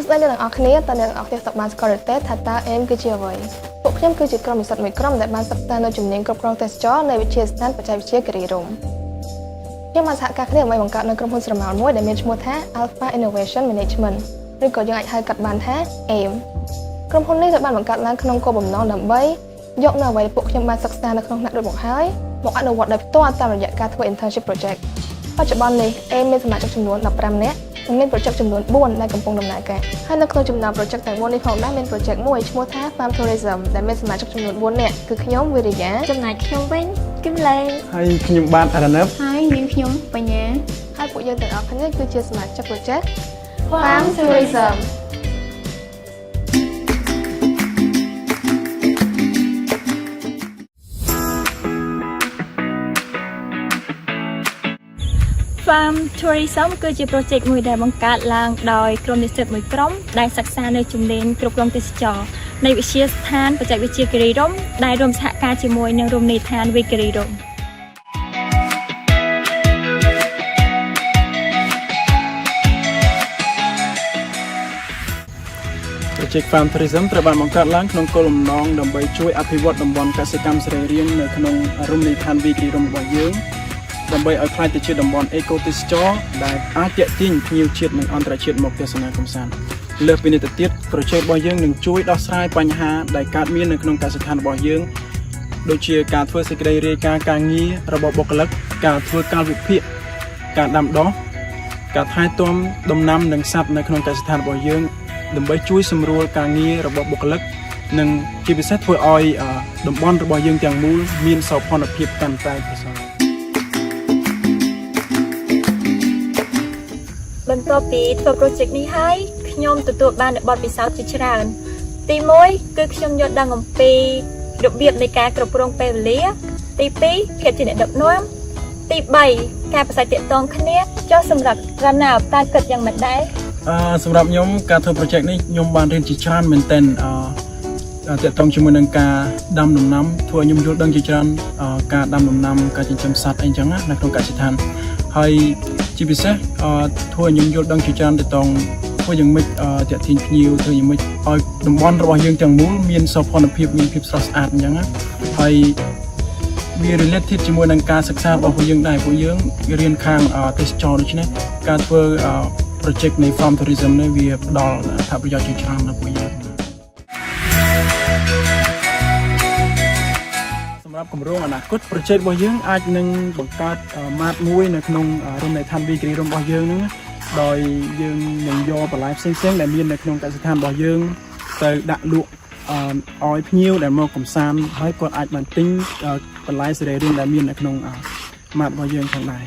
ស្ដីនឹងអស់គ្នាតើអ្នកអស់គ្នាសប្បាយស្គាល់ឬទេថាតើ aim គឺជាអ្វីពួកខ្ញុំគឺជាក្រុមនិស្សិតមួយក្រុមដែលបានសិក្សានៅជំនាញគ្រប់គ្រងទេសចរនៅវិទ្យាស្ថានបច្ចេកវិទ្យា Kirirom ខ្ញុំបានសហការគ្នាដើម្បីបង្កើតនៅក្រុមហ៊ុនស្រមោលមួយដែលមានឈ្មោះថា Alpha Innovation Management ឬក៏យើងអាចហៅកាត់បានថា AIM ក្រុមហ៊ុននេះត្រូវបានបង្កើតឡើងក្នុងគោលបំណងដើម្បីយកនៅអ្វីដែលពួកខ្ញុំបានសិក្សានៅក្នុងថ្នាក់ដូចមកហើយមកអនុវត្តដោយផ្ទាល់តាមរយៈការធ្វើ internship project បច្ចុប្បន្ននេះ AIM មានសមាជិកចំនួន15នាក់និងមាន project ចំនួន4ដែលកំពុងដំណើរការហើយនៅក្នុងចំណោម project ទាំង4នេះផងដែរមាន project មួយឈ្មោះថា Farm Tourism ដែលមានសមាជិកចំនួន4នាក់គឺខ្ញុំវិរិយាចំណែកខ្ញុំវិញគឹមលេងហើយខ្ញុំបាទអរណិបហើយនាងខ្ញុំបញ្ញាហើយពួកយើងទាំងអស់គ្នាគឺជាសមាជិក project Farm Tourism Farm Tourism គឺជា project មួយដែលបង្កើតឡើងដោយក្រុមនិស្សិតមួយក្រុមដែលសិក្សានៅជំនាញគ្រប់គ្រងទេសចរនៃវិទ្យាស្ថានបច្ចេកវិទ្យា Kirirom ដែលរួមសហការជាមួយនឹងរមណីយដ្ឋាន vKirirom Project Farm Tourism ត្រូវបានបង្កើតឡើងក្នុងគោលបំណងដើម្បីជួយអភិវឌ្ឍតំបន់កសិកម្មសរីរាង្គនៅក្នុងរមណីយដ្ឋាន vKirirom របស់យើងដើម្បីឲ្យក្លាយទៅជាតំបន់អេកូទេសចរដែលអាចទាក់ទាញភ្ញៀវជាតិនិងអន្តរជាតិមកទស្សនាកម្សាន្តលើសពីនេះទៅទៀត project របស់យើងនឹងជួយដោះស្រាយបញ្ហាដែលកើតមាននៅក្នុងកសិដ្ឋានរបស់យើងដូចជាការធ្វើសេចក្តីរាយការណ៍ការងាររបស់បុគ្គលិកការធ្វើកាលវិភាគការដាំដុះការថែទាំដំណាំនិងសត្វនៅក្នុងកសិដ្ឋានរបស់យើងដើម្បីជួយសម្រួលការងាររបស់បុគ្គលិកនិងជាពិសេសធ្វើឲ្យតំបន់របស់យើងទាំងមូលមានសោភ័ណភាពកាន់តែប្រសើរបន្ទាប់ពីធ្វើ project នេះហើយខ្ញុំទទួលបានបទពិសោធន៍ជាច្រើនទី1គឺខ្ញុំយល់ដឹងអំពីរបៀបនៃការគ្រប់គ្រងពេលវេលាទី2ភាពជាអ្នកដឹកនាំទី3ការប្រស័យទាក់ទងគ្នាចុះសម្រាប់រណាតើគិតយ៉ាងម៉េចដែរសម្រាប់ខ្ញុំការធ្វើ project នេះខ្ញុំបានរៀនជាច្រើនមែនទែនទាក់ទងជាមួយនឹងការដាំដំណាំធ្វើឲ្យខ្ញុំយល់ដឹងជាច្រើនការដាំដំណាំការចិញ្ចឹមសត្វអីចឹងណានៅក្នុងកសិដ្ឋានហើយជាពិសេសធ្វើឲ្យខ្ញុំយល់ដឹងជាច្រើនទៅតងធ្វើយ៉ាងម៉េចទាក់ទាញភ្ញៀវធ្វើយ៉ាងម៉េចឲ្យតំបន់របស់យើងទាំងមូលមានសោភ័ណភាពមានភាពស្រស់ស្អាតអញ្ចឹងណាហើយវា related ជាមួយនឹងការសិក្សារបស់ពួកយើងដែរពួកយើងរៀនខាងទេសចរដូច្នេះការធ្វើ project នៃ Farm Tourism នេះវាផ្ដល់អត្ថប្រយោជន៍ជាច្រើនដល់ពួកយើងសម្រាប់គម្រោងអនាគត project របស់យើងអាចនឹងបង្កើតម៉ាតមួយនៅក្នុងរមណីយដ្ឋាន vKirirom របស់យើងហ្នឹងដោយយើងនឹងយកបន្លែផ្សេងៗដែលមាននៅក្នុងកសិដ្ឋានរបស់យើងទៅដាក់លក់ឲ្យភ្ញៀវដែលមកកម្សាន្តហើយគាត់អាចបានទិញបន្លែសរីរាង្គដែលមាននៅក្នុងម៉ាតរបស់យើងផងដែរ